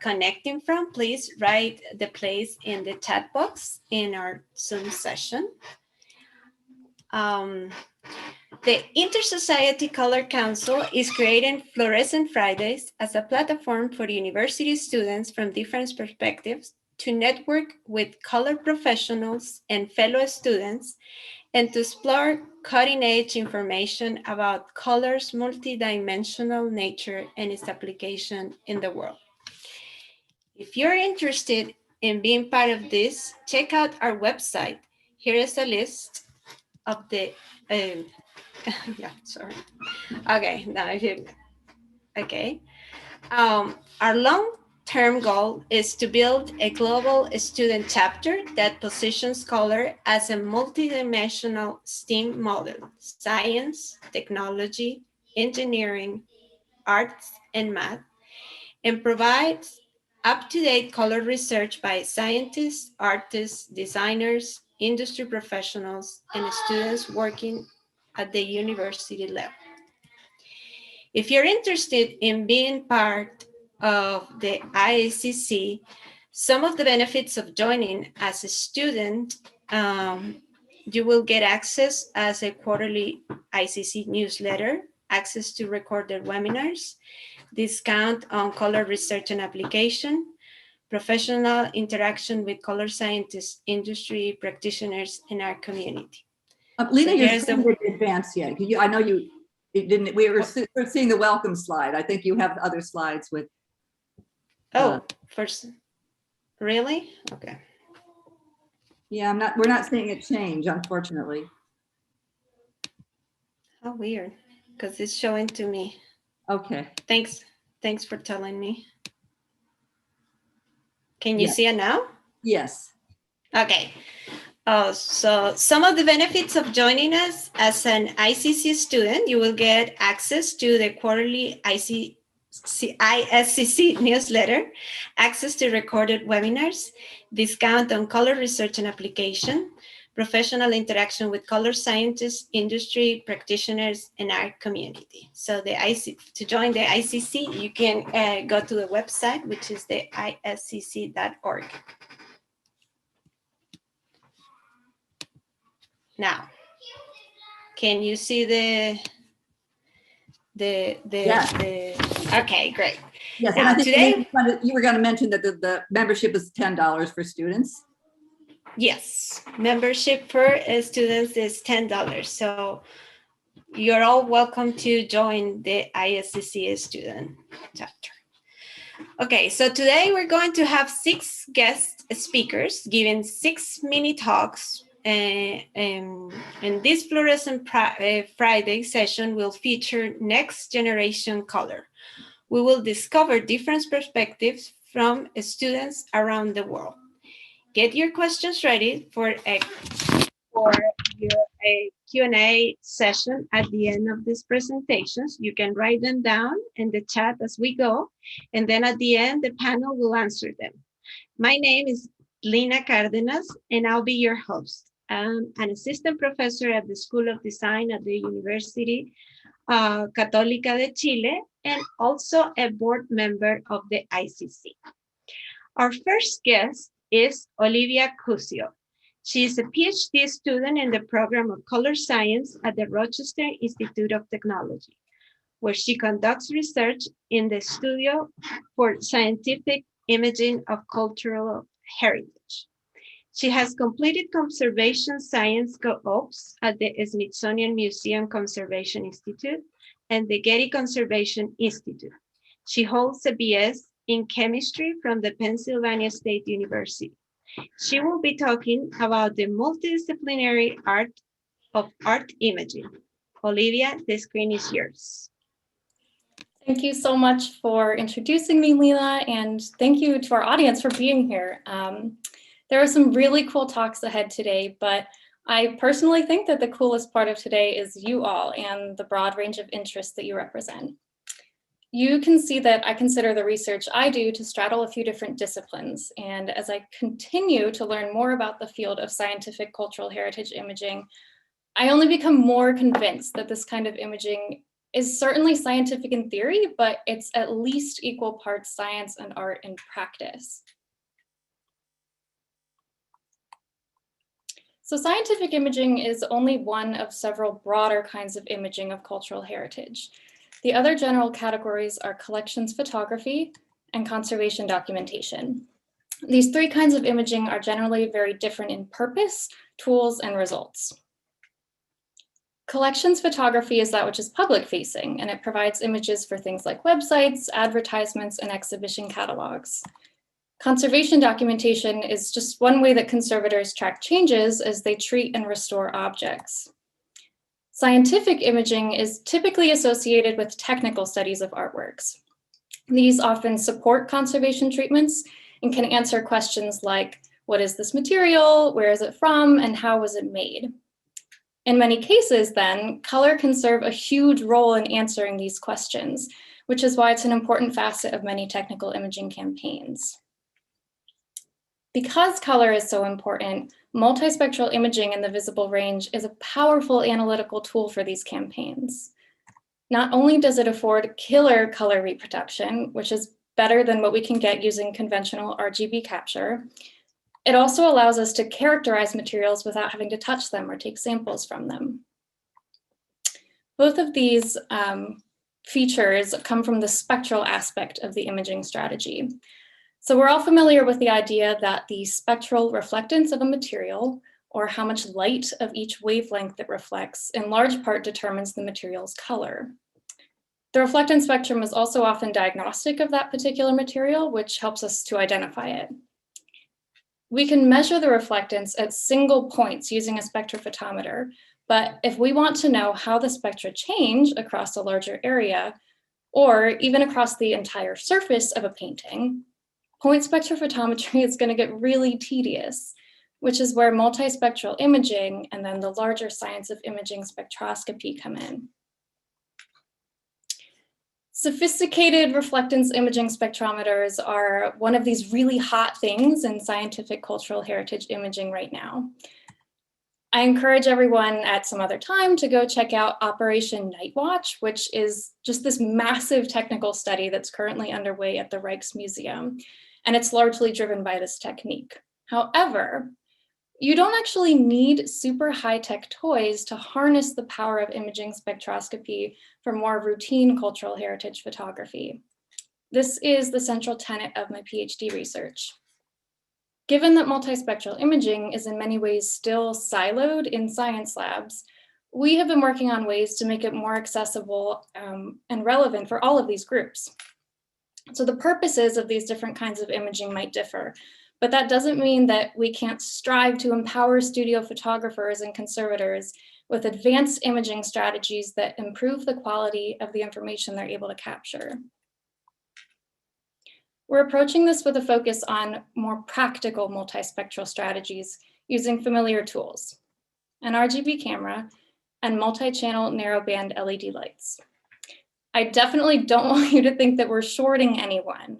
connecting from, please write the place in the chat box in our Zoom session. The Inter-Society Color Council is creating Fluorecent Fridays as a platform for university students from different perspectives to network with color professionals and fellow students and to explore cutting-edge information about color's multidimensional nature and its application in the world. If you're interested in being part of this, check out our website. Here is a list of the, yeah, sorry. Okay, now I hear, okay. Our long-term goal is to build a global student chapter that positions color as a multidimensional STEAM model: science, technology, engineering, arts, and math, and provides up-to-date color research by scientists, artists, designers, industry professionals, and students working at the university level. If you're interested in being part of the IACC, some of the benefits of joining as a student, you will get access as a quarterly ICC newsletter, access to recorded webinars, discount on color research and application, professional interaction with color scientists, industry practitioners, in our community. Lena, you're still advanced yet. I know you didn't. We were seeing the welcome slide. I think you have other slides with. Oh, first, really? Okay. Yeah, we're not seeing it change, unfortunately. How weird, because it's showing to me. Okay. Thanks for telling me. Can you see it now? Yes. Okay. So some of the benefits of joining us as an ICC student, you will get access to the quarterly ISCC newsletter, access to recorded webinars, discount on color research and application, professional interaction with color scientists, industry practitioners, and our community. So to join the ICC, you can go to the website, which is the iscc.org. Now, can you see okay, great. Yes, now, and I think today you were going to mention that the membership is $10 for students. Yes, membership for students is $10. So you're all welcome to join the ISCC student chapter. Okay, so today we're going to have 6 guest speakers giving 6 mini talks. And this Fluorescent Friday session will feature next generation color. We will discover different perspectives from students around the world. Get your questions ready for a Q&A session at the end of these presentations. You can write them down in the chat as we go, and then at the end, the panel will answer them. My name is Lina Cárdenas, and I'll be your host. I'm an assistant professor at the School of Design at the Universidad Católica de Chile, and also a board member of the ICC. Our first guest is Olivia Kuzo. She is a PhD student in the program of color science at the Rochester Institute of Technology, where she conducts research in the Studio for Scientific Imaging of Cultural Heritage. She has completed conservation science co-ops at the Smithsonian Museum Conservation Institute and the Getty Conservation Institute. She holds a BS in chemistry from the Pennsylvania State University. She will be talking about the multidisciplinary art of art imaging. Olivia, the screen is yours. Thank you so much for introducing me, Lila, and thank you to our audience for being here. There are some really cool talks ahead today, but I personally think that the coolest part of today is you all and the broad range of interests that you represent. You can see that I consider the research I do to straddle a few different disciplines, and as I continue to learn more about the field of scientific cultural heritage imaging, I only become more convinced that this kind of imaging is certainly scientific in theory, but it's at least equal parts science and art in practice. So scientific imaging is only one of several broader kinds of imaging of cultural heritage. The other general categories are collections photography and conservation documentation. These three kinds of imaging are generally very different in purpose, tools, and results. Collections photography is that which is public facing, and it provides images for things like websites, advertisements, and exhibition catalogs. Conservation documentation is just one way that conservators track changes as they treat and restore objects. Scientific imaging is typically associated with technical studies of artworks. These often support conservation treatments and can answer questions like, what is this material, where is it from, and how was it made? In many cases, then, color can serve a huge role in answering these questions, which is why it's an important facet of many technical imaging campaigns. Because color is so important, multispectral imaging in the visible range is a powerful analytical tool for these campaigns. Not only does it afford killer color reproduction, which is better than what we can get using conventional RGB capture, it also allows us to characterize materials without having to touch them or take samples from them. Both of these features come from the spectral aspect of the imaging strategy. So we're all familiar with the idea that the spectral reflectance of a material, or how much light of each wavelength it reflects, in large part determines the material's color. The reflectance spectrum is also often diagnostic of that particular material, which helps us to identify it. We can measure the reflectance at single points using a spectrophotometer, but if we want to know how the spectra change across a larger area, or even across the entire surface of a painting, point spectrophotometry is going to get really tedious, which is where multispectral imaging and then the larger science of imaging spectroscopy come in. Sophisticated reflectance imaging spectrometers are one of these really hot things in scientific cultural heritage imaging right now. I encourage everyone at some other time to go check out Operation Nightwatch, which is just this massive technical study that's currently underway at the Rijksmuseum, and it's largely driven by this technique. However, you don't actually need super high-tech toys to harness the power of imaging spectroscopy for more routine cultural heritage photography. This is the central tenet of my PhD research. Given that multispectral imaging is in many ways still siloed in science labs, we have been working on ways to make it more accessible and relevant for all of these groups. So the purposes of these different kinds of imaging might differ, but that doesn't mean that we can't strive to empower studio photographers and conservators with advanced imaging strategies that improve the quality of the information they're able to capture. We're approaching this with a focus on more practical multispectral strategies using familiar tools, an RGB camera, and multi-channel narrowband LED lights. I definitely don't want you to think that we're shorting anyone.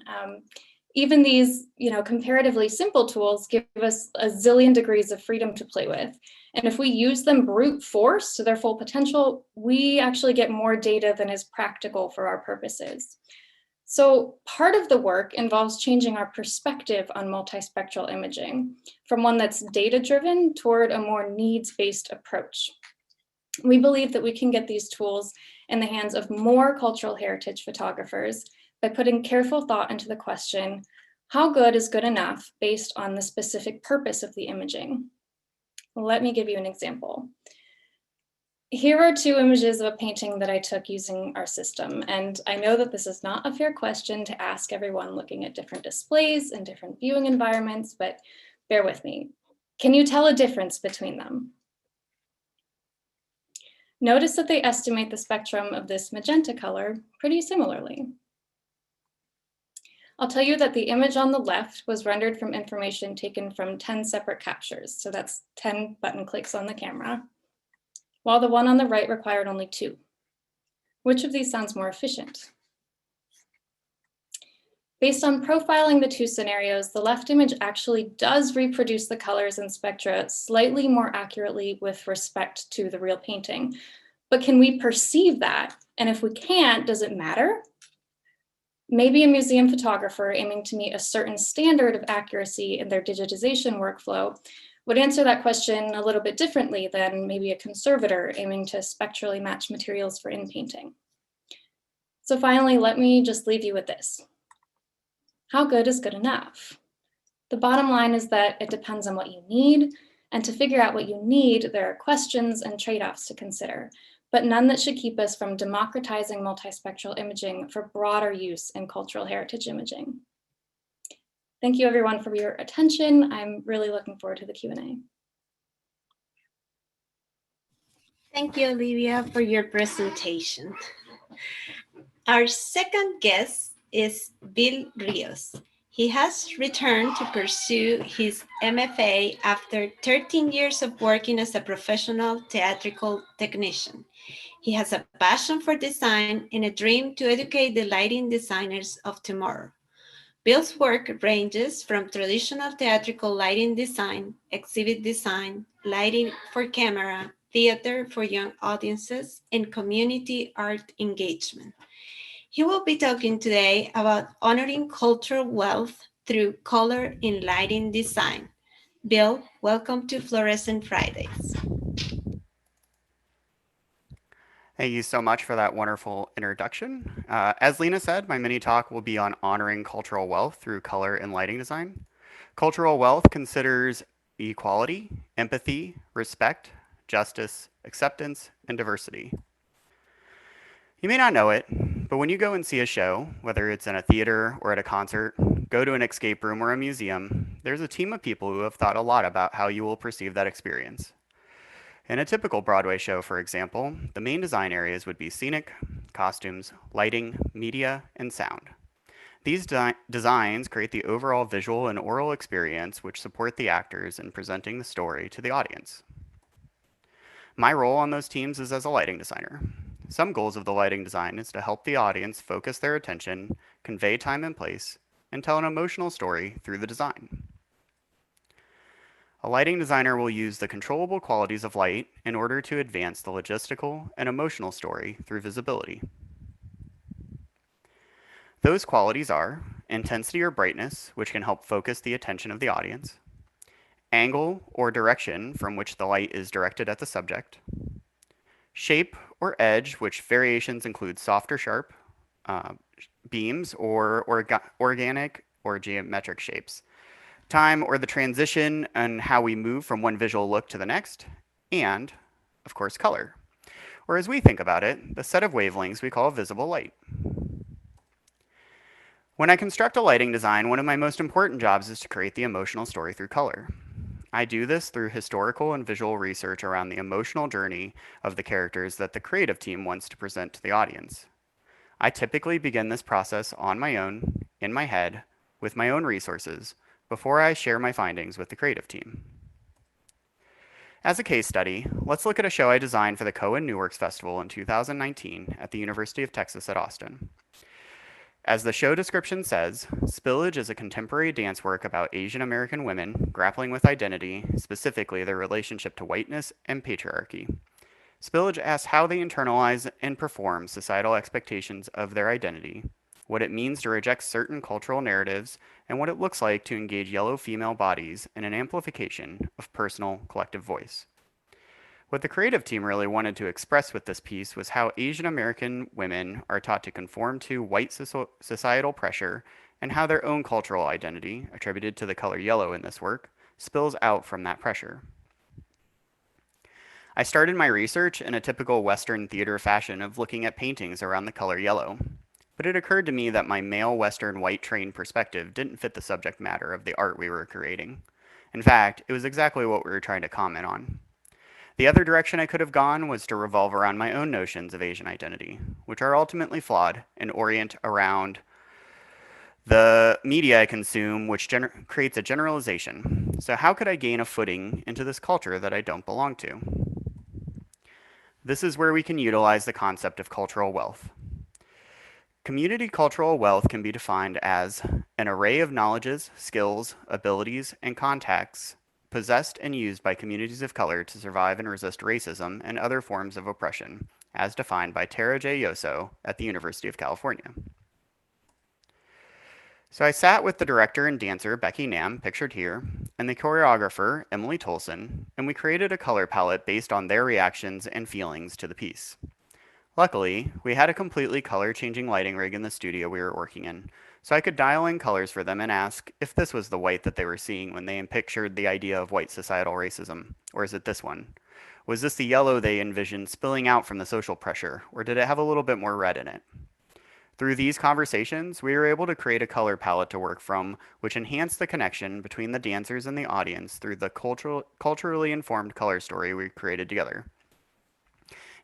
Even these, comparatively simple tools give us a zillion degrees of freedom to play with. And if we use them brute force to their full potential, we actually get more data than is practical for our purposes. So part of the work involves changing our perspective on multispectral imaging from one that's data-driven toward a more needs-based approach. We believe that we can get these tools in the hands of more cultural heritage photographers by putting careful thought into the question, how good is good enough based on the specific purpose of the imaging? Let me give you an example. Here are two images of a painting that I took using our system, and I know that this is not a fair question to ask everyone looking at different displays and different viewing environments, but bear with me. Can you tell a difference between them? Notice that they estimate the spectrum of this magenta color pretty similarly. I'll tell you that the image on the left was rendered from information taken from 10 separate captures, so that's 10 button clicks on the camera, while the one on the right required only 2. Which of these sounds more efficient? Based on profiling the two scenarios, the left image actually does reproduce the colors and spectra slightly more accurately with respect to the real painting. But can we perceive that And if we can't, does it matter? Maybe a museum photographer aiming to meet a certain standard of accuracy in their digitization workflow would answer that question a little bit differently than maybe a conservator aiming to spectrally match materials for in-painting. So finally, let me just leave you with this. How good is good enough? The bottom line is that it depends on what you need, and to figure out what you need, there are questions and trade-offs to consider, but none that should keep us from democratizing multispectral imaging for broader use in cultural heritage imaging. Thank you everyone for your attention. I'm really looking forward to the Q&A. Thank you, Olivia, for your presentation. Our second guest is Bill Rios. He has returned to pursue his MFA after 13 years of working as a professional theatrical technician. He has a passion for design and a dream to educate the lighting designers of tomorrow. Bill's work ranges from traditional theatrical lighting design, exhibit design, lighting for camera, theater for young audiences, and community art engagement. He will be talking today about honoring cultural wealth through color in lighting design. Bill, welcome to Fluorescent Fridays. Thank you so much for that wonderful introduction. As Lena said, my mini talk will be on honoring cultural wealth through color and lighting design. Cultural wealth considers equality, empathy, respect, justice, acceptance, and diversity. You may not know it, but when you go and see a show, whether it's in a theater or at a concert, go to an escape room or a museum, there's a team of people who have thought a lot about how you will perceive that experience. In a typical Broadway show, for example, the main design areas would be scenic, costumes, lighting, media, and sound. These designs create the overall visual and oral experience which support the actors in presenting the story to the audience. My role on those teams is as a lighting designer. Some goals of the lighting design is to help the audience focus their attention, convey time and place, and tell an emotional story through the design. A lighting designer will use the controllable qualities of light in order to advance the logistical and emotional story through visibility. Those qualities are intensity or brightness, which can help focus the attention of the audience, angle or direction from which the light is directed at the subject, shape or edge, which variations include soft or sharp, beams or organic or geometric shapes, time or the transition and how we move from one visual look to the next, and, of course, color, or as we think about it, the set of wavelengths we call visible light. When I construct a lighting design, one of my most important jobs is to create the emotional story through color. I do this through historical and visual research around the emotional journey of the characters that the creative team wants to present to the audience. I typically begin this process on my own, in my head, with my own resources, before I share my findings with the creative team. As a case study, let's look at a show I designed for the Cohen New Works Festival in 2019 at the University of Texas at Austin. As the show description says, Spillage is a contemporary dance work about Asian American women grappling with identity, specifically their relationship to whiteness and patriarchy. Spillage asks how they internalize and perform societal expectations of their identity, what it means to reject certain cultural narratives, and what it looks like to engage yellow female bodies in an amplification of personal collective voice. What the creative team really wanted to express with this piece was how Asian American women are taught to conform to white societal pressure and how their own cultural identity, attributed to the color yellow in this work, spills out from that pressure. I started my research in a typical Western theater fashion of looking at paintings around the color yellow, but it occurred to me that my male Western white trained perspective didn't fit the subject matter of the art we were creating. In fact, it was exactly what we were trying to comment on. The other direction I could have gone was to revolve around my own notions of Asian identity, which are ultimately flawed and orient around the media I consume, which creates a generalization. So how could I gain a footing into this culture that I don't belong to? This is where we can utilize the concept of cultural wealth. Community cultural wealth can be defined as an array of knowledges, skills, abilities, and contacts possessed and used by communities of color to survive and resist racism and other forms of oppression, as defined by Tara J. Yoso at the University of California. So I sat with the director and dancer, Becky Nam, pictured here, and the choreographer, Emily Tolson, and we created a color palette based on their reactions and feelings to the piece. Luckily, we had a completely color-changing lighting rig in the studio we were working in, so I could dial in colors for them and ask if this was the white that they were seeing when they pictured the idea of white societal racism, or is it this one? Was this the yellow they envisioned spilling out from the social pressure, or did it have a little bit more red in it? Through these conversations, we were able to create a color palette to work from, which enhanced the connection between the dancers and the audience through the culturally informed color story we created together.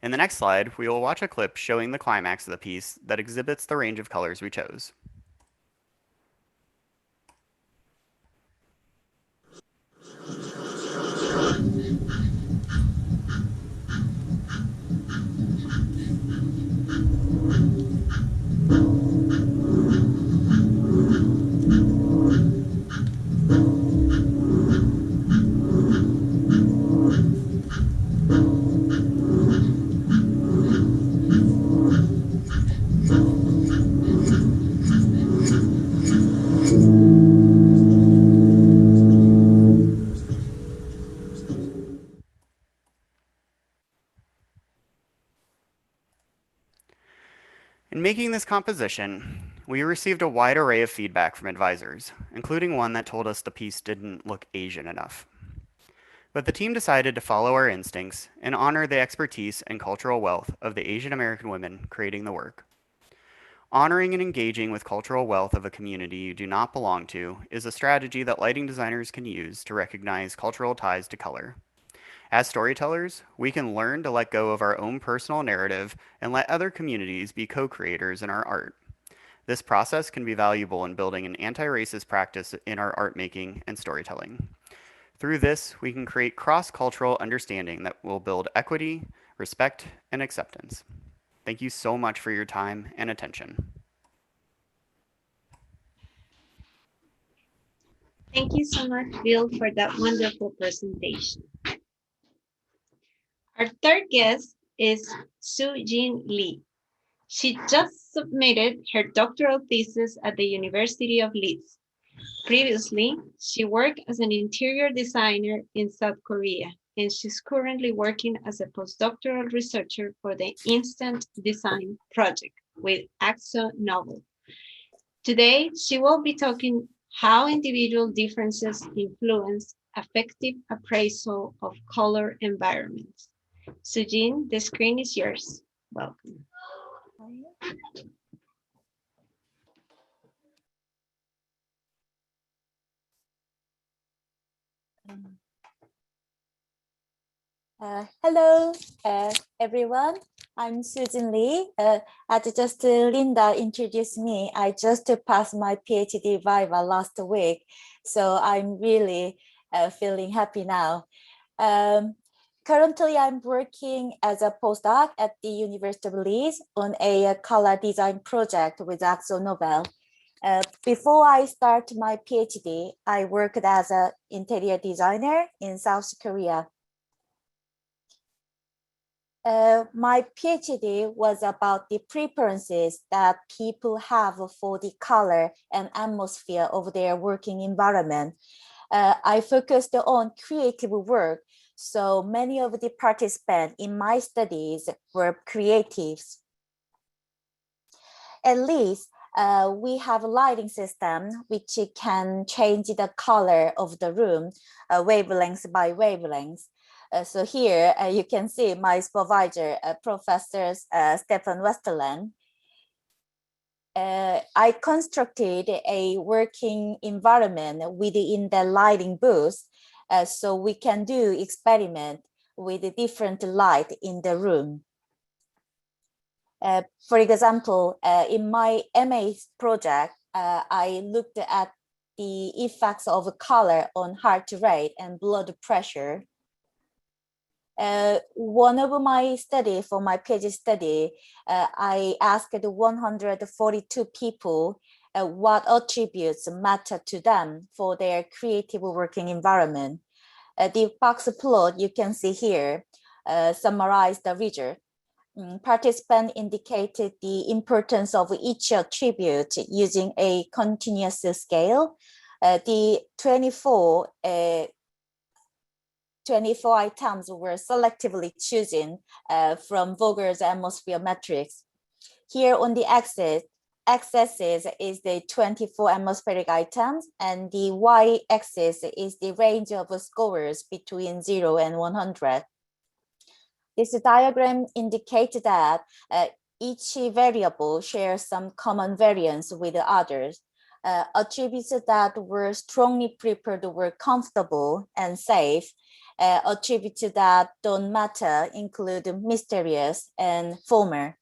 In the next slide, we will watch a clip showing the climax of the piece that exhibits the range of colors we chose. In making this composition, we received a wide array of feedback from advisors, including one that told us the piece didn't look Asian enough. But the team decided to follow our instincts and honor the expertise and cultural wealth of the Asian American women creating the work. Honoring and engaging with cultural wealth of a community you do not belong to is a strategy that lighting designers can use to recognize cultural ties to color. As storytellers, we can learn to let go of our own personal narrative and let other communities be co-creators in our art. This process can be valuable in building an anti-racist practice in our art making and storytelling. Through this, we can create cross-cultural understanding that will build equity, respect, and acceptance. Thank you so much for your time and attention. Thank you so much, Bill, for that wonderful presentation. Our third guest is Soojin Lee. She just submitted her doctoral thesis at the University of Leeds. Previously, she worked as an interior designer in South Korea, and she's currently working as a postdoctoral researcher for the Instant Design Project with Axo Novel. Today, she will be talking how individual differences influence effective appraisal of color environments. Soojin, the screen is yours. Welcome. Hello, everyone. I'm Soojin Lee. As just Linda introduced me, I just passed my PhD viva last week, so I'm really feeling happy now. Currently, I'm working as a postdoc at the University of Leeds on a color design project with Axo Novel. Before I start my PhD, I worked as an interior designer in South Korea. My PhD was about the preferences that people have for the color and atmosphere of their working environment. I focused on creative work, so many of the participants in my studies were creatives. At least we have a lighting system which can change the color of the room wavelengths by wavelengths. So here you can see my supervisor, Professor Stefan Westerland. I constructed a working environment within the lighting booth so we can do experiment with the different light in the room. For example, in my MA project, I looked at the effects of color on heart rate and blood pressure. One of my study for my PhD study, I asked 142 people what attributes matter to them for their creative working environment. The box plot you can see here summarize the result. participant indicated the importance of each attribute using a continuous scale. The 24 items were selectively chosen from Vogel's atmosphere matrix. Here on the x-axis is the 24 atmospheric items, and the y-axis is the range of scores between 0 and 100. This diagram indicates that each variable shares some common variance with the others. Attributes that were strongly preferred were comfortable and safe. Attributes that don't matter include mysterious and former.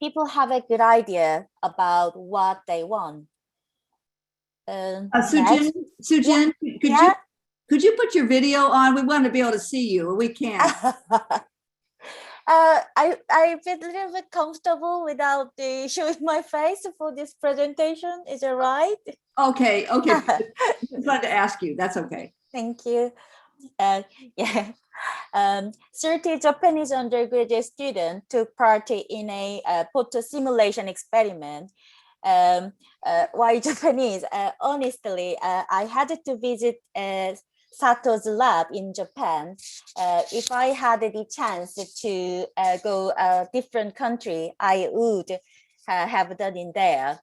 People have a good idea about what they want. Soojin, Yeah. could you put your video on? We want to be able to see you. We can't. I feel a little bit comfortable without showing my face for this presentation. Is it right? Okay. Just wanted to ask you. That's okay. Thank you. Yeah. 30 Japanese undergraduate students took part in a photo simulation experiment. Why Japanese? Honestly, I had to visit Sato's lab in Japan. If I had the chance to go a different country, I would have done in there.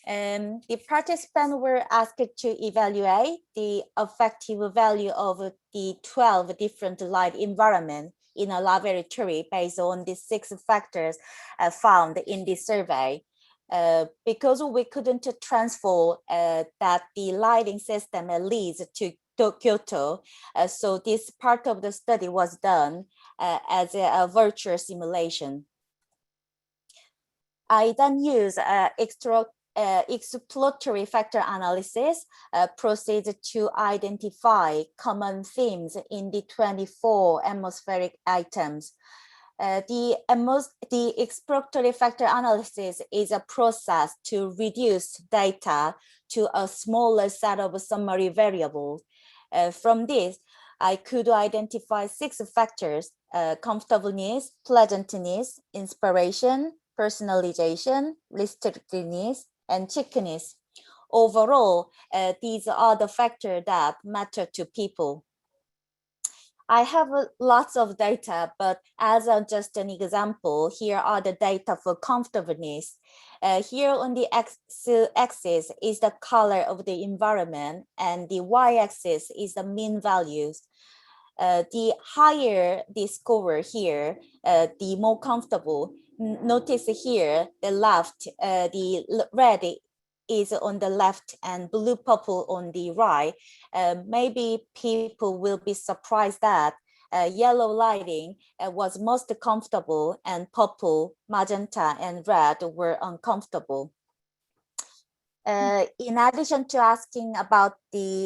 The participants were asked to evaluate the effective value of the 12 different light environments in a laboratory based on the 6 factors found in the survey. Because we couldn't transfer that the lighting system leads to Kyoto, so this part of the study was done as a virtual simulation. I then use exploratory factor analysis proceeds to identify common themes in the 24 atmospheric items. The exploratory factor analysis is a process to reduce data to a smaller set of summary variables. From this, I could identify 6 factors: comfortableness, pleasantness, inspiration, personalization, restrictiveness, and chickeness. Overall, these are the factors that matter to people. I have lots of data, but as just an example, here are the data for comfortableness. Here on the x-axis is the color of the environment, and the y-axis is the mean values. The higher the score here, the more comfortable. Notice here, the left, the red is on the left and blue purple on the right. Maybe people will be surprised that yellow lighting was most comfortable and purple, magenta, and red were uncomfortable. In addition to asking about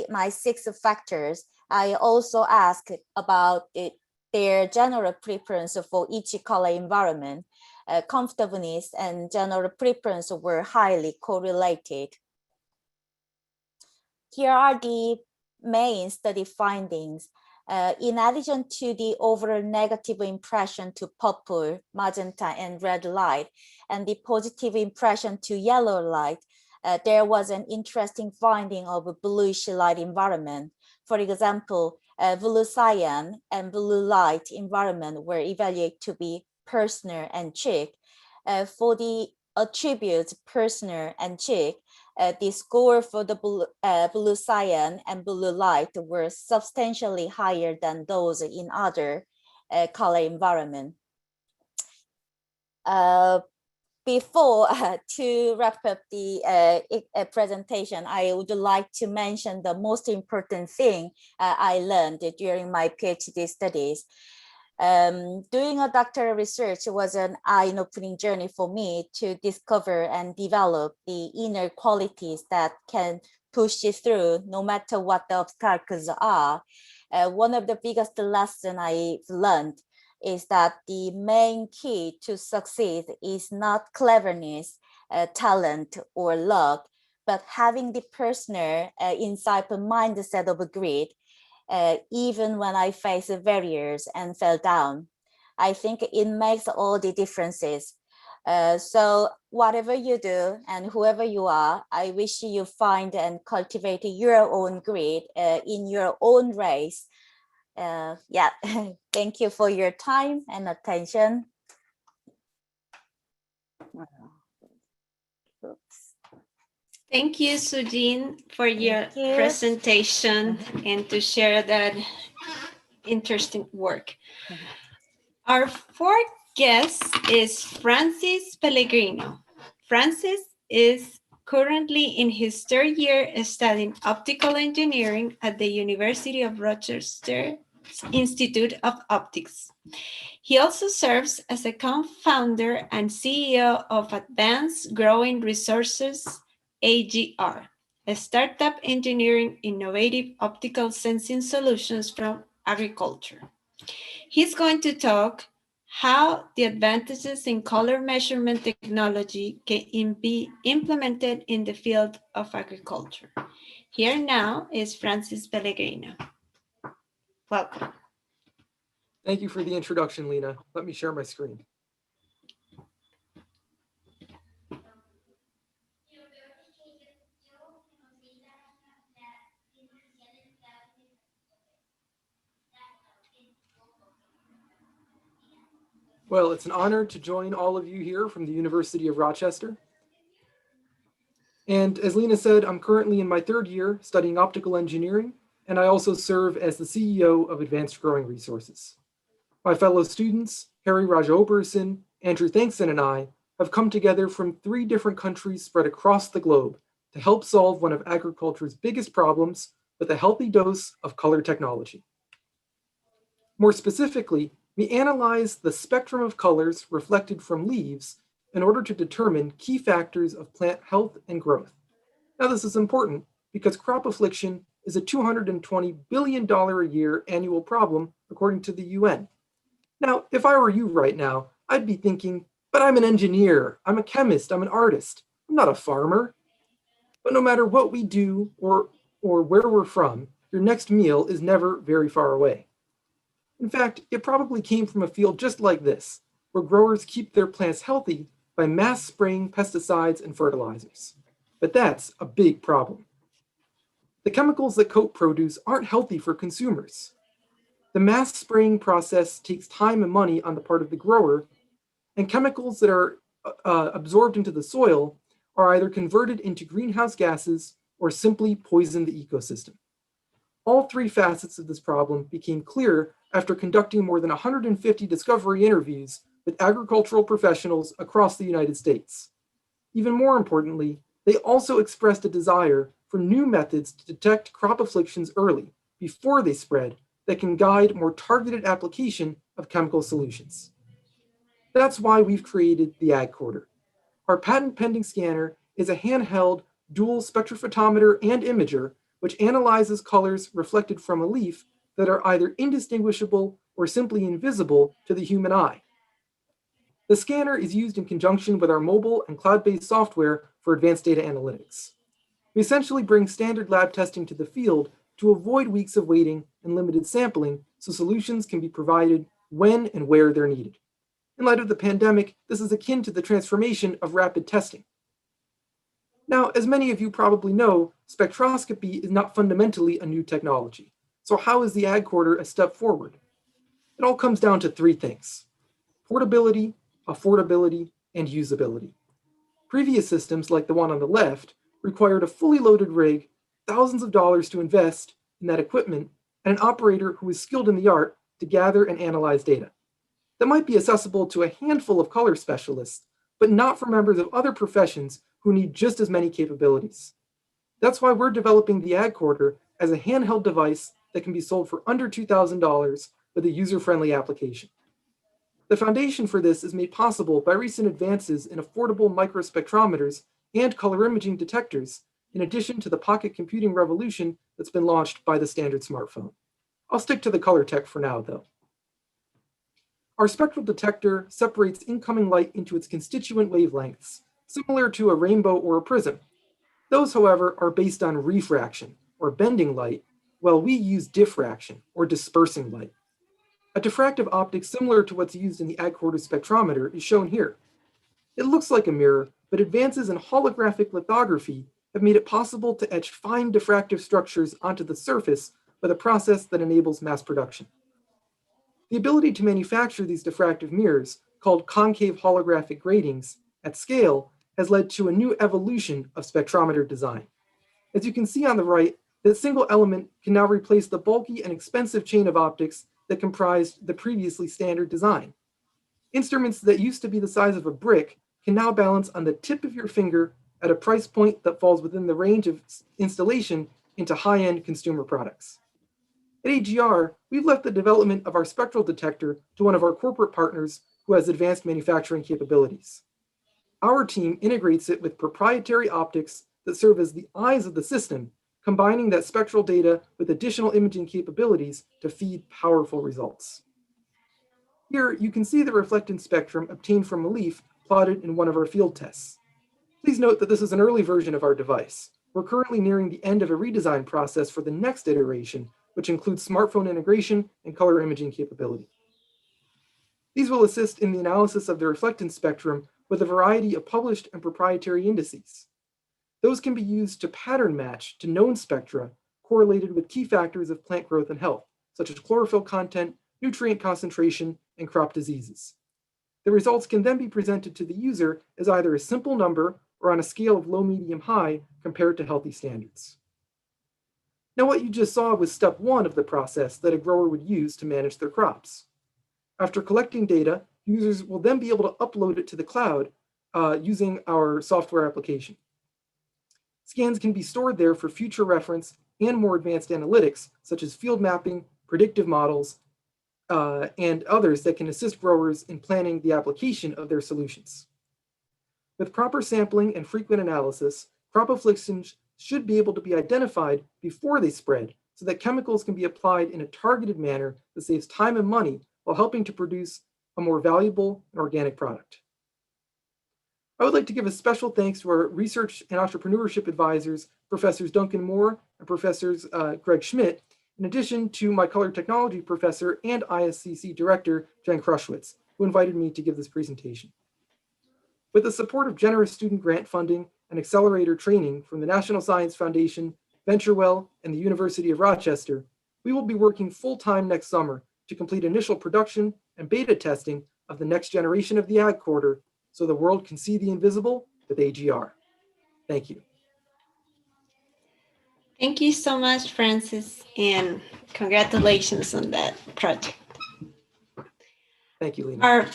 my 6 factors, I also asked about their general preference for each color environment. Comfortableness and general preference were highly correlated. Here are the main study findings. In addition to the overall negative impression to purple, magenta, and red light, and the positive impression to yellow light, there was an interesting finding of a bluish light environment. For example, blue cyan and blue light environment were evaluated to be personal and chic. For the attributes personal and chic, the score for the blue cyan and blue light were substantially higher than those in other color environment. Before to wrap up the presentation, I would like to mention the most important thing I learned during my PhD studies. Doing a doctoral research was an eye-opening journey for me to discover and develop the inner qualities that can push you through no matter what the obstacles are. One of the biggest lessons I've learned is that the main key to succeed is not cleverness, talent, or luck, but having the personal, insightful mindset of grit, even when I faced barriers and fell down. I think it makes all the differences. So whatever you do and whoever you are, I wish you find and cultivate your own grid in your own race. Yeah, thank you for your time and attention. Oops. Thank you, Soojin, for your you. presentation and to share that interesting work. Our fourth guest is Francis Pellegrino. Francis is currently in his third year studying optical engineering at the University of Rochester Institute of Optics. He also serves as a co-founder and CEO of Advanced Growing Resources, AGR, a startup engineering innovative optical sensing solutions from agriculture. He's going to talk how the advantages in color measurement technology can be implemented in the field of agriculture. Here now is Francis Pellegrino. Welcome. Thank you for the introduction, Lena. Let me share my screen. Well, it's an honor to join all of you here from the University of Rochester. And as Lena said, I'm currently in my third year studying optical engineering, and I also serve as the CEO of Advanced Growing Resources. My fellow students, Harry Raja-Oberson, Andrew Thankson, and I have come together from 3 different countries spread across the globe to help solve one of agriculture's biggest problems with a healthy dose of color technology. More specifically, we analyze the spectrum of colors reflected from leaves in order to determine key factors of plant health and growth. Now, this is important because crop affliction is a $220 billion a year annual problem, according to the UN. Now, if I were you right now, I'd be thinking, but I'm an engineer, I'm a chemist, I'm an artist, I'm not a farmer. But no matter what we do or where we're from, your next meal is never very far away. In fact, it probably came from a field just like this, where growers keep their plants healthy by mass spraying pesticides and fertilizers. But that's a big problem. The chemicals that coat produce aren't healthy for consumers. The mass spraying process takes time and money on the part of the grower, and chemicals that are absorbed into the soil are either converted into greenhouse gases or simply poison the ecosystem. All 3 facets of this problem became clear after conducting more than 150 discovery interviews with agricultural professionals across the United States. Even more importantly, they also expressed a desire for new methods to detect crop afflictions early, before they spread, that can guide more targeted application of chemical solutions. That's why we've created the Ag Quarter. Our patent-pending scanner is a handheld dual spectrophotometer and imager which analyzes colors reflected from a leaf that are either indistinguishable or simply invisible to the human eye. The scanner is used in conjunction with our mobile and cloud-based software for advanced data analytics. We essentially bring standard lab testing to the field to avoid weeks of waiting and limited sampling so solutions can be provided when and where they're needed. In light of the pandemic, this is akin to the transformation of rapid testing. Now, as many of you probably know, spectroscopy is not fundamentally a new technology. So how is the Ag Quarter a step forward? It all comes down to 3 things: portability, affordability, and usability. Previous systems, like the one on the left, required a fully loaded rig, thousands of dollars to invest in that equipment, and an operator who is skilled in the art to gather and analyze data. That might be accessible to a handful of color specialists, but not for members of other professions who need just as many capabilities. That's why we're developing the Ag Quarter as a handheld device that can be sold for under $2,000 with a user-friendly application. The foundation for this is made possible by recent advances in affordable microspectrometers and color imaging detectors, in addition to the pocket computing revolution that's been launched by the standard smartphone. I'll stick to the color tech for now, though. Our spectral detector separates incoming light into its constituent wavelengths, similar to a rainbow or a prism. Those, however, are based on refraction, or bending light, while we use diffraction, or dispersing light. A diffractive optic similar to what's used in the ag quarter spectrometer is shown here. It looks like a mirror, but advances in holographic lithography have made it possible to etch fine diffractive structures onto the surface with a process that enables mass production. The ability to manufacture these diffractive mirrors, called concave holographic gratings, at scale has led to a new evolution of spectrometer design. As you can see on the right, the single element can now replace the bulky and expensive chain of optics that comprised the previously standard design. Instruments that used to be the size of a brick can now balance on the tip of your finger at a price point that falls within the range of installation into high-end consumer products. At AGR, we've left the development of our spectral detector to one of our corporate partners who has advanced manufacturing capabilities. Our team integrates it with proprietary optics that serve as the eyes of the system, combining that spectral data with additional imaging capabilities to feed powerful results. Here, you can see the reflectance spectrum obtained from a leaf plotted in one of our field tests. Please note that this is an early version of our device. We're currently nearing the end of a redesign process for the next iteration, which includes smartphone integration and color imaging capability. These will assist in the analysis of the reflectance spectrum with a variety of published and proprietary indices. Those can be used to pattern match to known spectra correlated with key factors of plant growth and health, such as chlorophyll content, nutrient concentration, and crop diseases. The results can then be presented to the user as either a simple number or on a scale of low, medium, high compared to healthy standards. Now, what you just saw was step one of the process that a grower would use to manage their crops. After collecting data, users will then be able to upload it to the cloud using our software application. Scans can be stored there for future reference and more advanced analytics, such as field mapping, predictive models, and others that can assist growers in planning the application of their solutions. With proper sampling and frequent analysis, crop afflictions should be able to be identified before they spread so that chemicals can be applied in a targeted manner that saves time and money while helping to produce a more valuable and organic product. I would like to give a special thanks to our research and entrepreneurship advisors, Professors Duncan Moore and Professors Greg Schmidt, in addition to my color technology professor and ISCC director, Jen Krushwitz, who invited me to give this presentation. With the support of generous student grant funding and accelerator training from the National Science Foundation, VentureWell, and the University of Rochester, we will be working full-time next summer to complete initial production and beta testing of the next generation of the Ag Quarter so the world can see the invisible with AGR. Thank you. Thank you so much, Francis, and congratulations on that project. Thank you, Lena.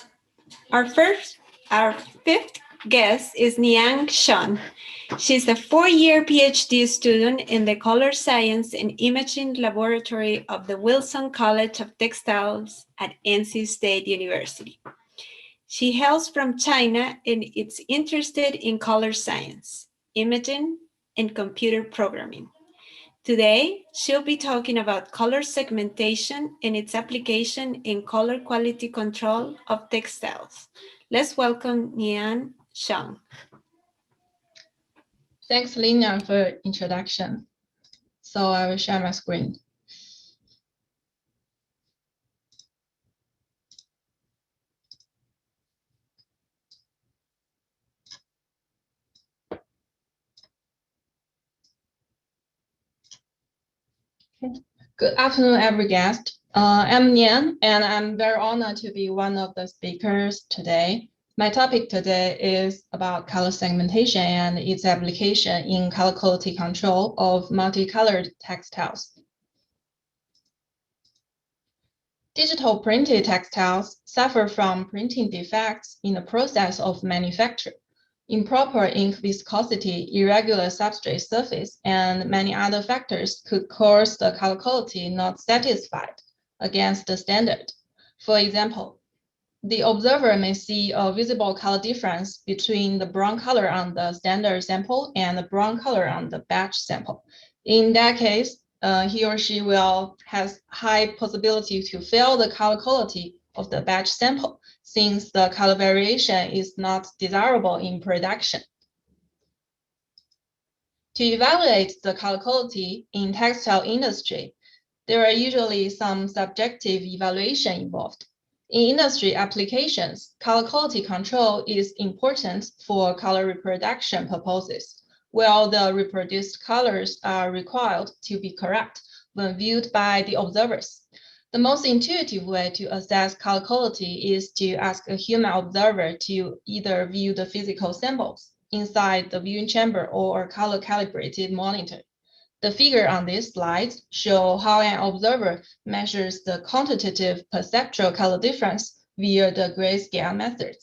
Our fifth guest is Nian Xiong. She's a 4-year PhD student in the Color Science and Imaging Laboratory of the Wilson College of Textiles at NC State University. She hails from China and is interested in color science, imaging, and computer programming. Today, she'll be talking about color segmentation and its application in color quality control of textiles. Let's welcome Nian Xiong. Thanks, Lena, for introduction. So I will share my screen. Okay. Good afternoon, every guest. I'm Nian, and I'm very honored to be one of the speakers today. My topic today is about color segmentation and its application in color quality control of multicolored textiles. Digital printed textiles suffer from printing defects in the process of manufacture. Improper ink viscosity, irregular substrate surface, and many other factors could cause the color quality not satisfied against the standard. For example, the observer may see a visible color difference between the brown color on the standard sample and the brown color on the batch sample. In that case, he or she has high possibility to fail the color quality of the batch sample, since the color variation is not desirable in production. To evaluate the color quality in textile industry, there are usually some subjective evaluation involved. In industry applications, color quality control is important for color reproduction purposes, while the reproduced colors are required to be correct when viewed by the observers. The most intuitive way to assess color quality is to ask a human observer to either view the physical samples inside the viewing chamber or a color-calibrated monitor. The figure on this slide shows how an observer measures the quantitative perceptual color difference via the grayscale method.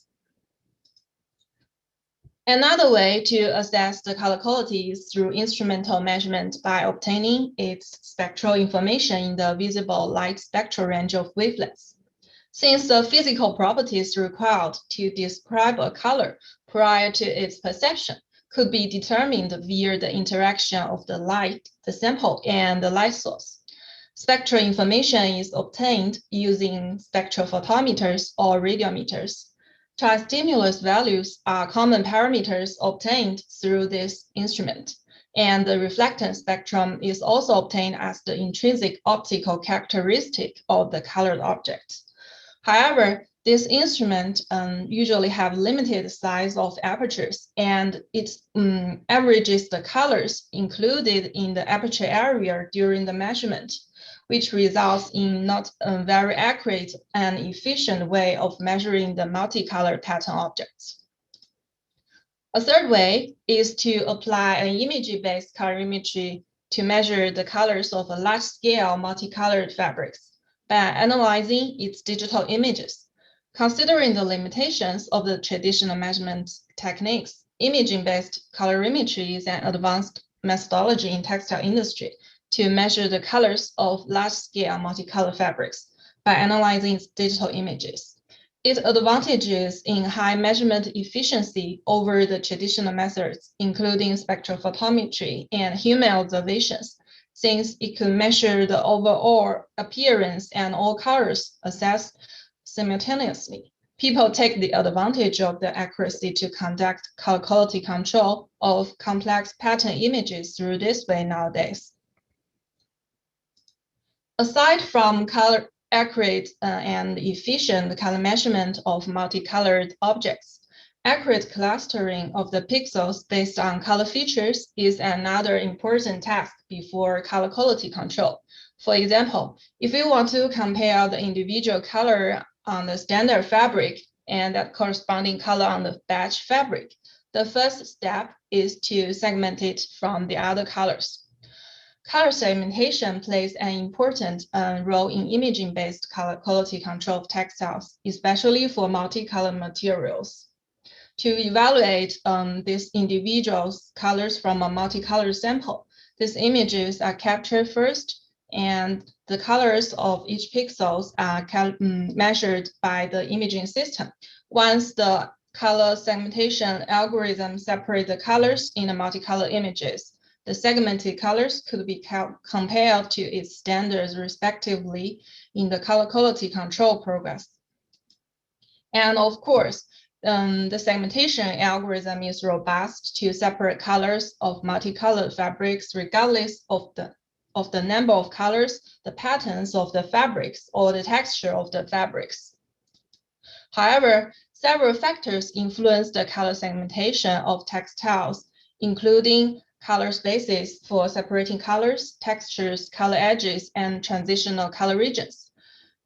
Another way to assess the color quality is through instrumental measurement by obtaining its spectral information in the visible light spectral range of wavelengths. Since the physical properties required to describe a color prior to its perception could be determined via the interaction of the light, the sample, and the light source, spectral information is obtained using spectrophotometers or radiometers. Tri-stimulus values are common parameters obtained through this instrument, and the reflectance spectrum is also obtained as the intrinsic optical characteristic of the colored object. However, this instrument usually have limited size of apertures, and it averages the colors included in the aperture area during the measurement, which results in not a very accurate and efficient way of measuring the multicolored pattern objects. A third way is to apply an image-based colorimetry to measure the colors of a large-scale multicolored fabrics by analyzing its digital images. Considering the limitations of the traditional measurement techniques, imaging-based colorimetry is an advanced methodology in textile industry to measure the colors of large-scale multicolored fabrics by analyzing its digital images. Its advantages in high measurement efficiency over the traditional methods, including spectrophotometry and human observations, since it could measure the overall appearance and all colors assessed simultaneously. People take the advantage of the accuracy to conduct color quality control of complex pattern images through this way nowadays. Aside from color accurate and efficient color measurement of multicolored objects, accurate clustering of the pixels based on color features is another important task before color quality control. For example, if we want to compare the individual color on the standard fabric and that corresponding color on the batch fabric, the first step is to segment it from the other colors. Color segmentation plays an important role in imaging-based color quality control of textiles, especially for multicolored materials. To evaluate these individual colors from a multicolored sample, these images are captured first, and the colors of each pixels are measured by the imaging system. Once the color segmentation algorithm separates the colors in the multicolored images, the segmented colors could be compared to its standards respectively in the color quality control progress. And of course, the segmentation algorithm is robust to separate colors of multicolored fabrics regardless of the number of colors, the patterns of the fabrics, or the texture of the fabrics. However, several factors influence the color segmentation of textiles, including color spaces for separating colors, textures, color edges, and transitional color regions.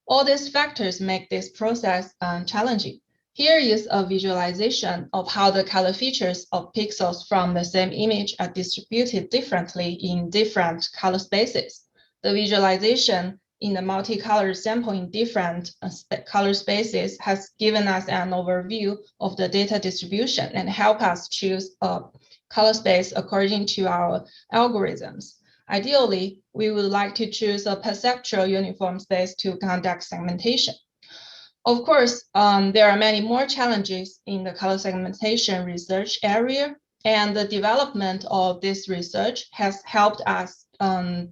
All these factors make this process challenging. Here is a visualization of how the color features of pixels from the same image are distributed differently in different color spaces. The visualization in the multicolored sample in different color spaces has given us an overview of the data distribution and help us choose a color space according to our algorithms. Ideally, we would like to choose a perceptual uniform space to conduct segmentation. Of course, there are many more challenges in the color segmentation research area, and the development of this research has helped us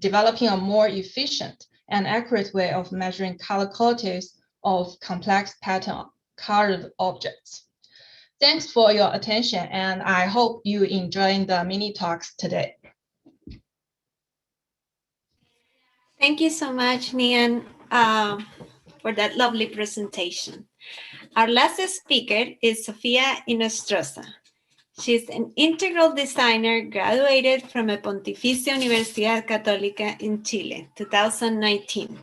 developing a more efficient and accurate way of measuring color qualities of complex pattern colored objects. Thanks for your attention, and I hope you enjoyed the mini talks today. Thank you so much, Nian, for that lovely presentation. Our last speaker is Sofía Hinostroza. She's an integral designer graduated from a Pontificia Universidad Católica in Chile, 2019.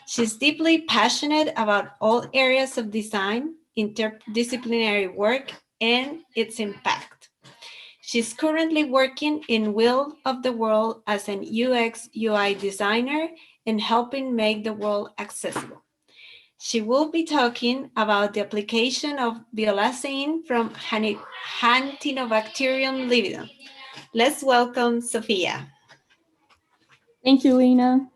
She's deeply passionate about all areas of design, interdisciplinary work, and its impact. She's currently working in Will of the World as an UX UI designer and helping make the world accessible. She will be talking about the application of violacine from Hantinobacterium lividum. Let's welcome Sofía. Thank you, Lena.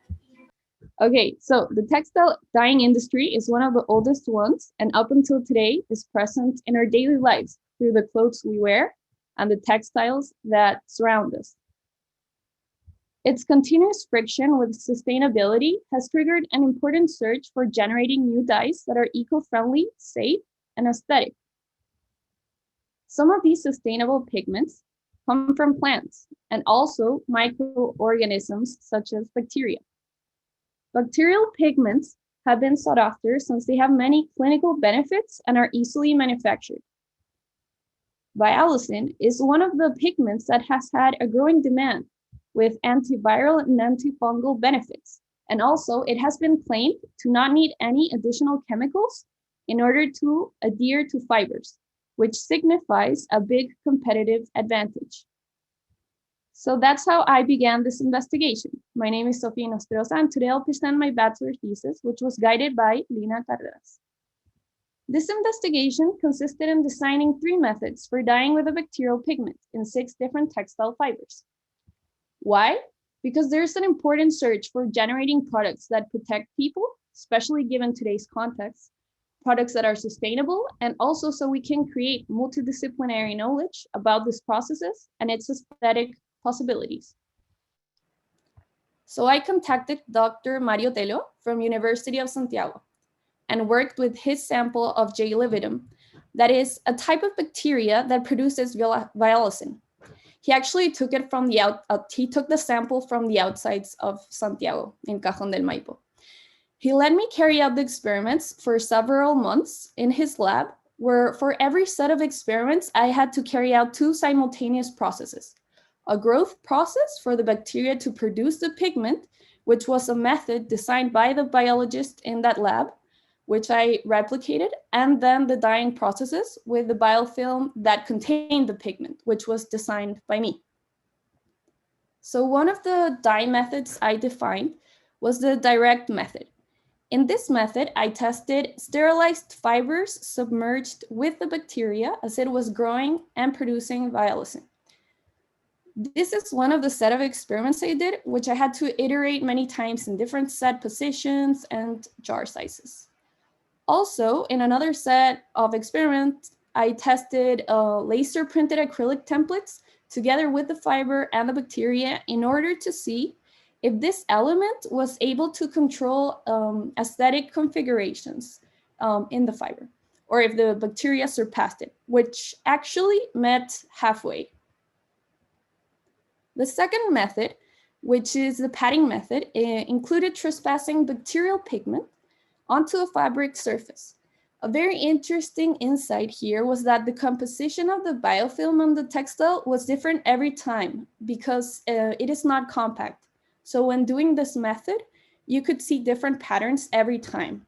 Okay, so the textile dyeing industry is one of the oldest ones, and up until today is present in our daily lives through the clothes we wear and the textiles that surround us. Its continuous friction with sustainability has triggered an important search for generating new dyes that are eco-friendly, safe, and aesthetic. Some of these sustainable pigments come from plants and also microorganisms such as bacteria. Bacterial pigments have been sought after since they have many clinical benefits and are easily manufactured. Violacine is one of the pigments that has had a growing demand with antiviral and antifungal benefits. And also it has been claimed to not need any additional chemicals in order to adhere to fibers, which signifies a big competitive advantage. So that's how I began this investigation. My name is Sofía Hinostroza, and today I'll present my bachelor thesis, which was guided by Lina Carreras. This investigation consisted in designing 3 methods for dyeing with a bacterial pigment in 6 different textile fibers. Why? Because there's an important search for generating products that protect people, especially given today's context, products that are sustainable, and also so we can create multidisciplinary knowledge about these processes and its aesthetic possibilities. So I contacted Dr. Mario Tello from University of Santiago and worked with his sample of J. lividum, that is a type of bacteria that produces violacine. He actually took it from he took the sample from the outsides of Santiago in Cajón del Maipo. He let me carry out the experiments for several months in his lab, where for every set of experiments, I had to carry out 2 simultaneous processes. A growth process for the bacteria to produce the pigment, which was a method designed by the biologist in that lab, which I replicated, and then the dyeing processes with the biofilm that contained the pigment, which was designed by me. So one of the dye methods I defined was the direct method. In this method, I tested sterilized fibers submerged with the bacteria as it was growing and producing violacine. This is one of the set of experiments I did, which I had to iterate many times in different set positions and jar sizes. Also, in another set of experiments, I tested laser printed acrylic templates together with the fiber and the bacteria in order to see if this element was able to control aesthetic configurations in the fiber, or if the bacteria surpassed it, which actually met halfway. The second method, which is the padding method, included trespassing bacterial pigment onto a fabric surface. A very interesting insight here was that the composition of the biofilm on the textile was different every time because it is not compact. So when doing this method, you could see different patterns every time.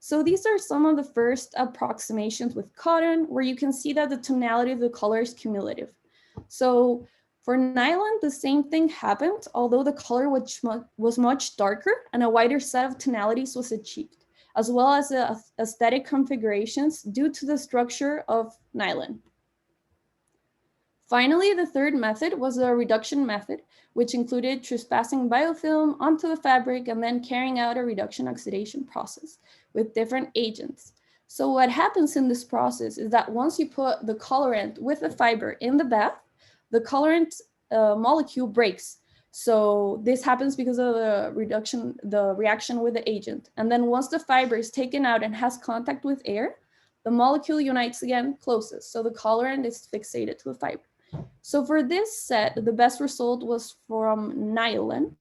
So these are some of the first approximations with cotton, where you can see that the tonality of the color is cumulative. So for nylon, the same thing happened, although the color was much darker and a wider set of tonalities was achieved, as well as the aesthetic configurations due to the structure of nylon. Finally, the third method was a reduction method, which included trespassing biofilm onto the fabric and then carrying out a reduction oxidation process with different agents. So what happens in this process is that once you put the colorant with the fiber in the bath, the colorant molecule breaks. So this happens because of the reaction with the agent. And then once the fiber is taken out and has contact with air, the molecule unites again, closes. So the colorant is fixated to the fiber. So for this set, the best result was from nylon.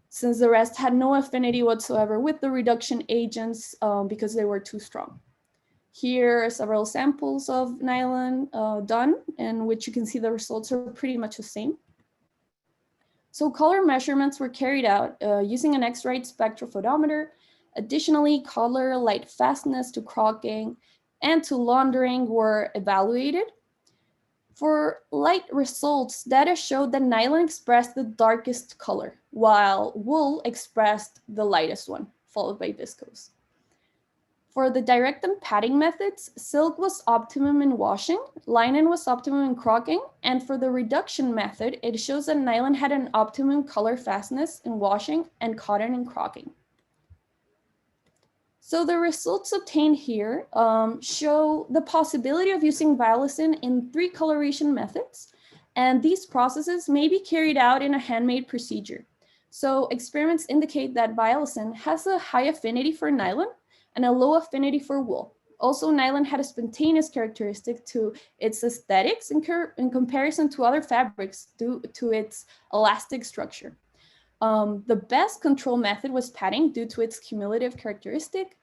since the rest had no affinity whatsoever with the reduction agents because they were too strong. Here are several samples of nylon done, in which you can see the results are pretty much the same. So color measurements were carried out using an X-ray spectrophotometer. Additionally, color, light fastness to crocking and to laundering were evaluated. For light results, data showed that nylon expressed the darkest color, while wool expressed the lightest one, followed by viscose. For the direct and patting methods, silk was optimum in washing, linen was optimum in crocking, and for the reduction method, it shows that nylon had an optimum color fastness in washing and cotton in crocking. So the results obtained here show the possibility of using violacin in 3 coloration methods, and these processes may be carried out in a handmade procedure. So experiments indicate that violacin has a high affinity for nylon and a low affinity for wool. Also, nylon had a spontaneous characteristic to its aesthetics in comparison to other fabrics due to its elastic structure. The best control method was patting due to its cumulative characteristic.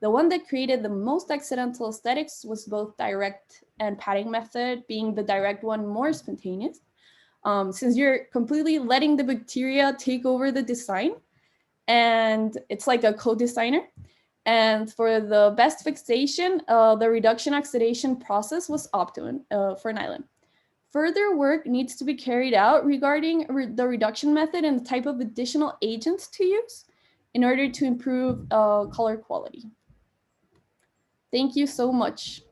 The one that created the most accidental aesthetics was both direct and patting method, being the direct one more spontaneous. Since you're completely letting the bacteria take over the design, and it's like a co-designer. And for the best fixation, the reduction oxidation process was optimum for nylon. Further work needs to be carried out regarding the reduction method and the type of additional agents to use in order to improve color quality. Thank you so much.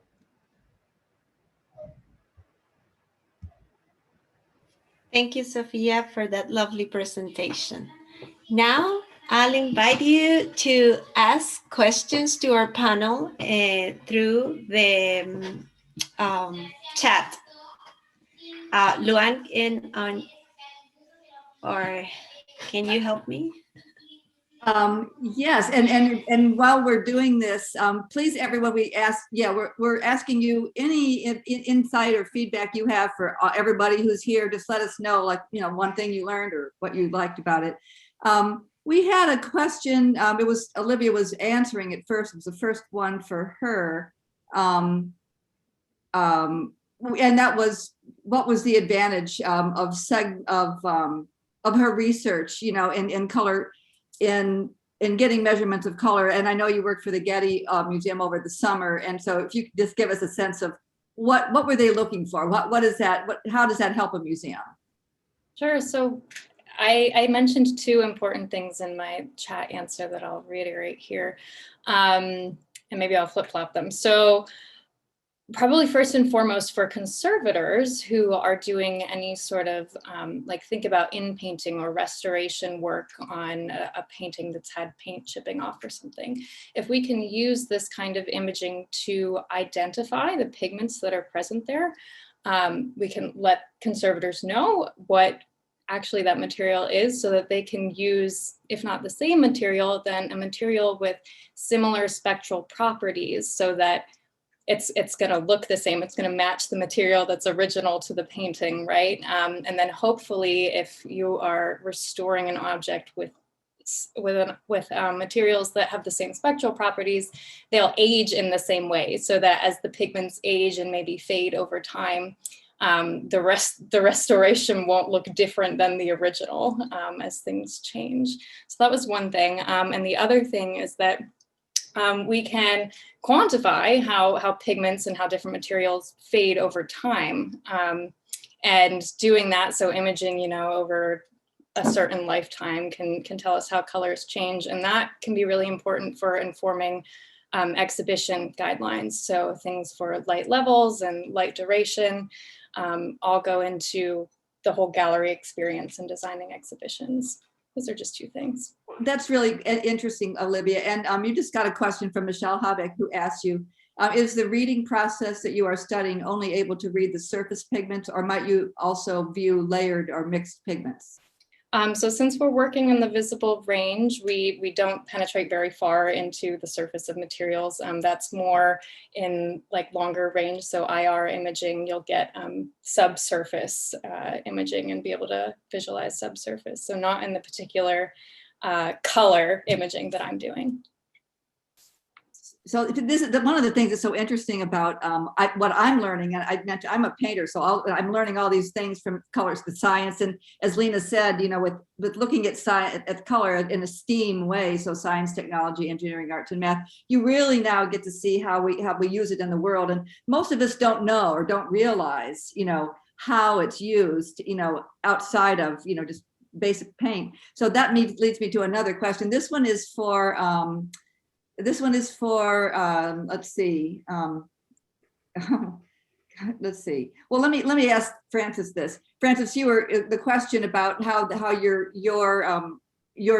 Thank you, Sofía, for that lovely presentation. Now, I'll invite you to ask questions to our panel through the chat. Luan, or can you help me? Yes, and while we're doing this, please, everyone, we're asking you any insight or feedback you have for everybody who's here. Just let us know, like, one thing you learned or what you liked about it. We had a question. It was Olivia was answering it first. It was the first one for her, and that was, what was the advantage of her research, in color, in getting measurements of color. And I know you worked for the Getty Museum over the summer, and so if you could just give us a sense of what were they looking for? What is that? How does that help a museum? Sure. So I mentioned 2 important things in my chat answer that I'll reiterate here, and maybe I'll flip-flop them. So probably first and foremost, for conservators who are doing any sort of think about in-painting or restoration work on a painting that's had paint chipping off or something, if we can use this kind of imaging to identify the pigments that are present there, we can let conservators know what actually that material is, so that they can use, if not the same material, then a material with similar spectral properties, so that it's going to look the same. It's going to match the material that's original to the painting, right? And then hopefully, if you are restoring an object with materials that have the same spectral properties, they'll age in the same way, so that as the pigments age and maybe fade over time, the restoration won't look different than the original as things change. So that was one thing. And the other thing is that we can quantify how pigments and how different materials fade over time. And doing that, so imaging, over a certain lifetime can tell us how colors change. And that can be really important for informing exhibition guidelines. So things for light levels and light duration all go into the whole gallery experience and designing exhibitions. Those are just 2 things. That's really interesting, Olivia. And you just got a question from Michelle Habeck, who asked you, is the reading process that you are studying only able to read the surface pigments, or might you also view layered or mixed pigments? So since we're working in the visible range, we don't penetrate very far into the surface of materials. That's more in like longer range. So IR imaging, you'll get subsurface imaging and be able to visualize subsurface. So not in the particular color imaging that I'm doing. So this is one of the things that's so interesting about what I'm learning, and I mentioned I'm a painter, so I'm learning all these things from colors, the science, and as Lena said, you know, with looking at science, at color in a STEAM way, so science, technology, engineering, arts, and math, you really now get to see how we use it in the world, and most of us don't know or don't realize, you know, how it's used, you know, outside of, you know, just basic paint. So that leads me to another question. This one is for. Let's see. Let's see. Well, let me ask Francis this. Francis, you were the question about how your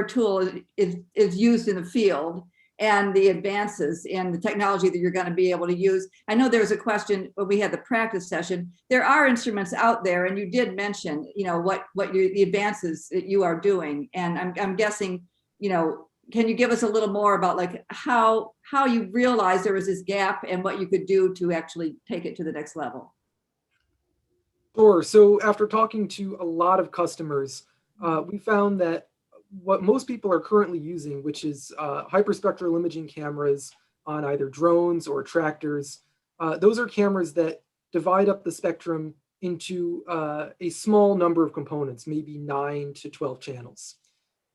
tool is used in the field and the advances in the technology that you're going to be able to use. I know there was a question when we had the practice session. There are instruments out there, and you did mention, you know, the advances that you are doing, and I'm guessing, you know. Can you give us a little more about like how you realized there was this gap and what you could do to actually take it to the next level? Sure. So after talking to a lot of customers, we found that what most people are currently using, which is hyperspectral imaging cameras on either drones or tractors, those are cameras that divide up the spectrum into a small number of components, maybe 9 to 12 channels.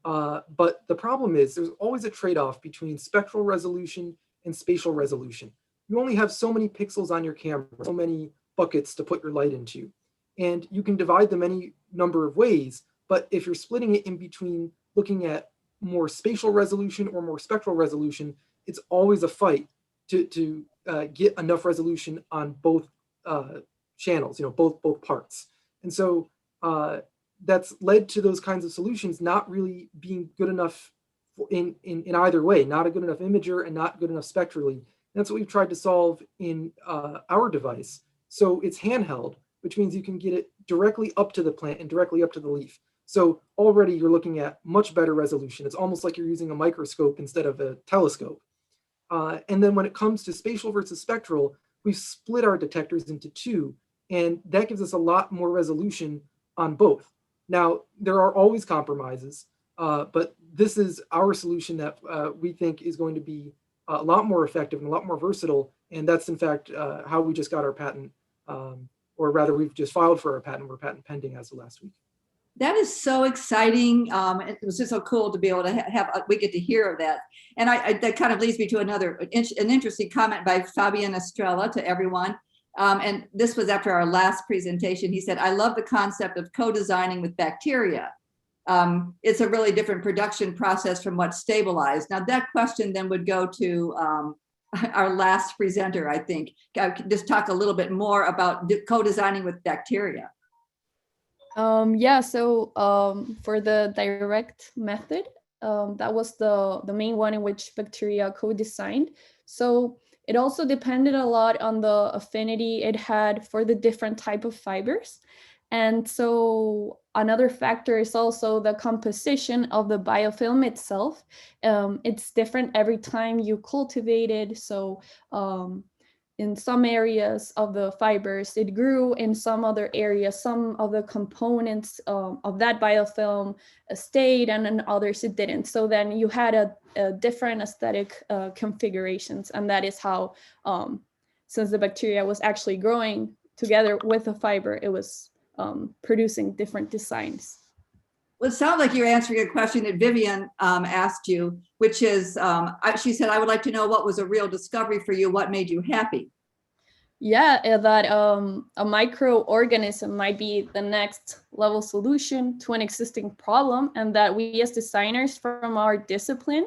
But the problem is there's always a trade-off between spectral resolution and spatial resolution. You only have so many pixels on your camera, so many buckets to put your light into. And you can divide them any number of ways, but if you're splitting it in between looking at more spatial resolution or more spectral resolution, it's always a fight to get enough resolution on both channels, you know, both parts. And so that's led to those kinds of solutions not really being good enough in either way, not a good enough imager and not good enough spectrally. And that's what we've tried to solve in our device. So it's handheld, which means you can get it directly up to the plant and directly up to the leaf. So already you're looking at much better resolution. It's almost like you're using a microscope instead of a telescope. And then when it comes to spatial versus spectral, we've split our detectors into two, and that gives us a lot more resolution on both. Now, there are always compromises, but this is our solution that we think is going to be a lot more effective and a lot more versatile. And that's, in fact, how we just got our patent, or rather, we've just filed for our patent. We're patent pending as of last week. That is so exciting. It was just so cool to be able to we get to hear of that. And that kind of leads me to an interesting comment by Fabian Estrella to everyone. And this was after our last presentation. He said, I love the concept of co-designing with bacteria. It's a really different production process from what's stabilized. Now that question then would go to our last presenter, I think. Just talk a little bit more about co-designing with bacteria. Yeah, so for the direct method, that was the main one in which bacteria co-designed. So it also depended a lot on the affinity it had for the different type of fibers. And so another factor is also the composition of the biofilm itself. It's different every time you cultivate it. So in some areas of the fibers, it grew. In some other areas, some of the components of that biofilm stayed, and in others it didn't. So then you had a different aesthetic configurations, and that is how, since the bacteria was actually growing together with the fiber, it was producing different designs. Well, it sounds like you're answering a question that Vivian asked you, which is, she said, I would like to know what was a real discovery for you, what made you happy? Yeah, that a microorganism might be the next level solution to an existing problem, and that we as designers from our discipline,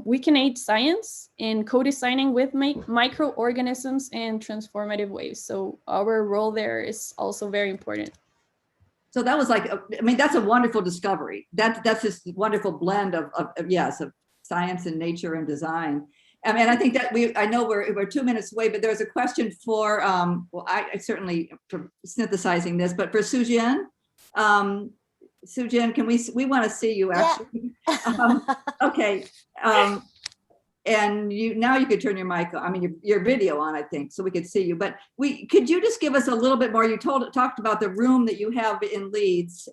we can aid science in co-designing with microorganisms in transformative ways. So our role there is also very important. So that was like, I mean, that's a wonderful discovery. That's this wonderful blend of science and nature and design. I mean, I think that I know we're 2 minutes away, but there's a question for, well, I certainly for synthesizing this, but for Soojin. Soojin, we want to see you actually. Okay. And now you could turn your mic on, I mean, your video on, I think, so we could see you. But could you just give us a little bit more? You talked about the room that you have in Leeds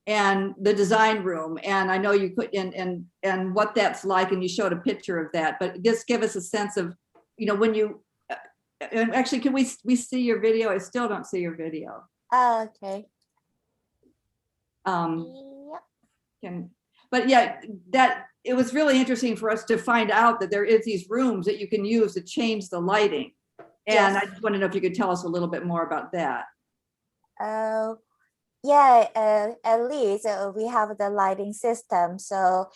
and the design room. And I know you put in and what that's like, and you showed a picture of that, but just give us a sense of, when you, and actually, can we see your video? I still don't see your video. Okay. But yeah, it was really interesting for us to find out that there is these rooms that you can use to change the lighting. And Yes. I just want to know if you could tell us a little bit more about that. At least we have the lighting system, so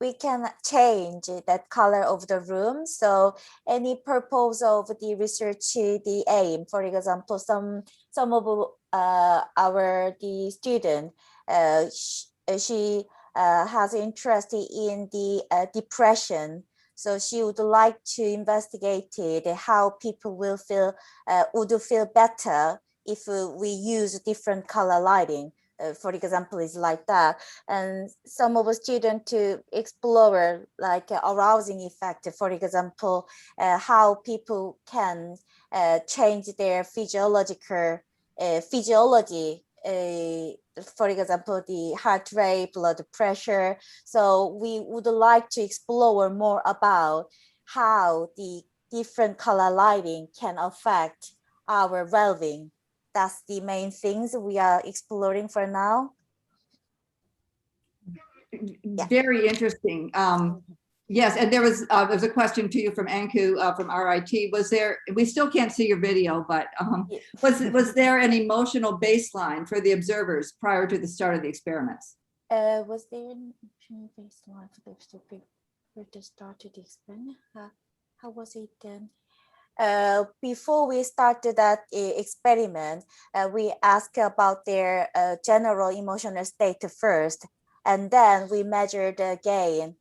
we can change the color of the room. So any purpose of the research, the aim, for example, some of the student, she has interest in the depression. So she would like to investigate how people would feel better if we use different color lighting. For example, is like that. And some of the students to explore like arousing effect, for example, how people can change their physiology, for example, the heart rate, blood pressure. So we would like to explore more about how the different color lighting can affect our well-being. That's the main things we are exploring for now. Very interesting. Yes, and there's a question to you from Anku from RIT. We still can't see your video, but was there an emotional baseline for the observers prior to the start of the experiments? Was there an emotional baseline for the start of the experiment? How was it then? Before we started that experiment, we asked about their general emotional state first, and then we measured again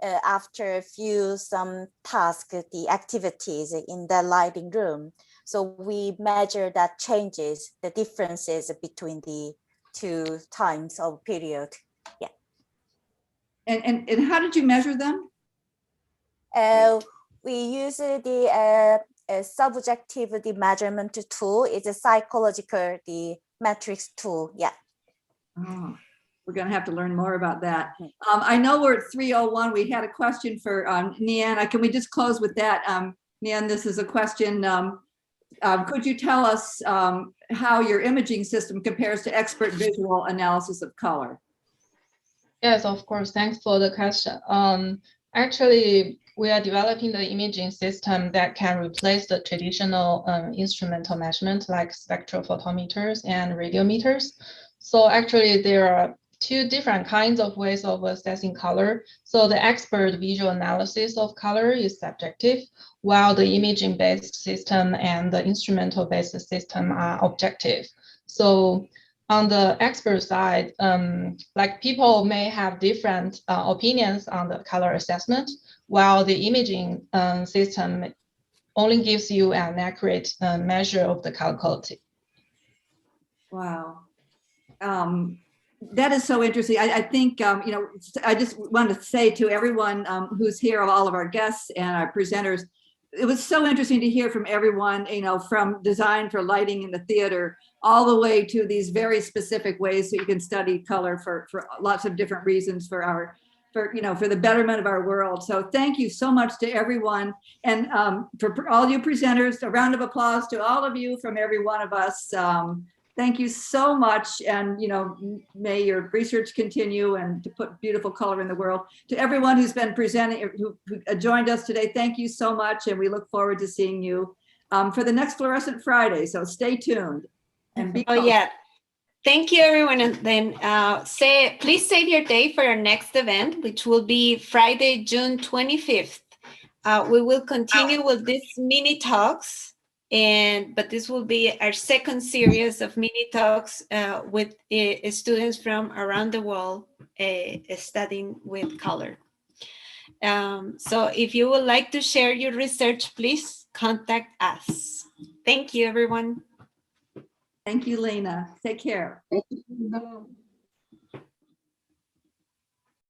after some tasks, the activities in the lighting room. So we measure that changes, the differences between the two times of period. Yeah. And how did you measure them? We use the subjective measurement tool. It's a psychological matrix tool. Yeah. Oh, we're going to have to learn more about that. I know we're at 3:01. We had a question for Nian. Can we just close with that? Nian, this is a question. Could you tell us how your imaging system compares to expert visual analysis of color? Yes, of course. Thanks for the question. Actually, we are developing the imaging system that can replace the traditional instrumental measurement like spectrophotometers and radiometers. So actually, there are two different kinds of ways of assessing color. So the expert visual analysis of color is subjective, while the imaging-based system and the instrumental-based system are objective. So on the expert side, like people may have different opinions on the color assessment, while the imaging system only gives you an accurate measure of the color quality. Wow. That is so interesting. I think, I just wanted to say to everyone who's here, all of our guests and our presenters, it was so interesting to hear from everyone, from design for lighting in the theater, all the way to these very specific ways that you can study color for lots of different reasons for the betterment of our world. So thank you so much to everyone. And for all you presenters, a round of applause to all of you from every one of us. Thank you so much. And, may your research continue and to put beautiful color in the world. To everyone who's been presenting, who joined us today, thank you so much. And we look forward to seeing you for the next Fluorescent Friday. So stay tuned. And be Oh, yeah. Thank you, everyone. And then please save your day for our next event, which will be Friday, June 25th. We will continue with these mini talks, but this will be our second series of mini talks with students from around the world studying with color. So if you would like to share your research, please contact us. Thank you, everyone. Thank you, Lena. Take care. Thank you.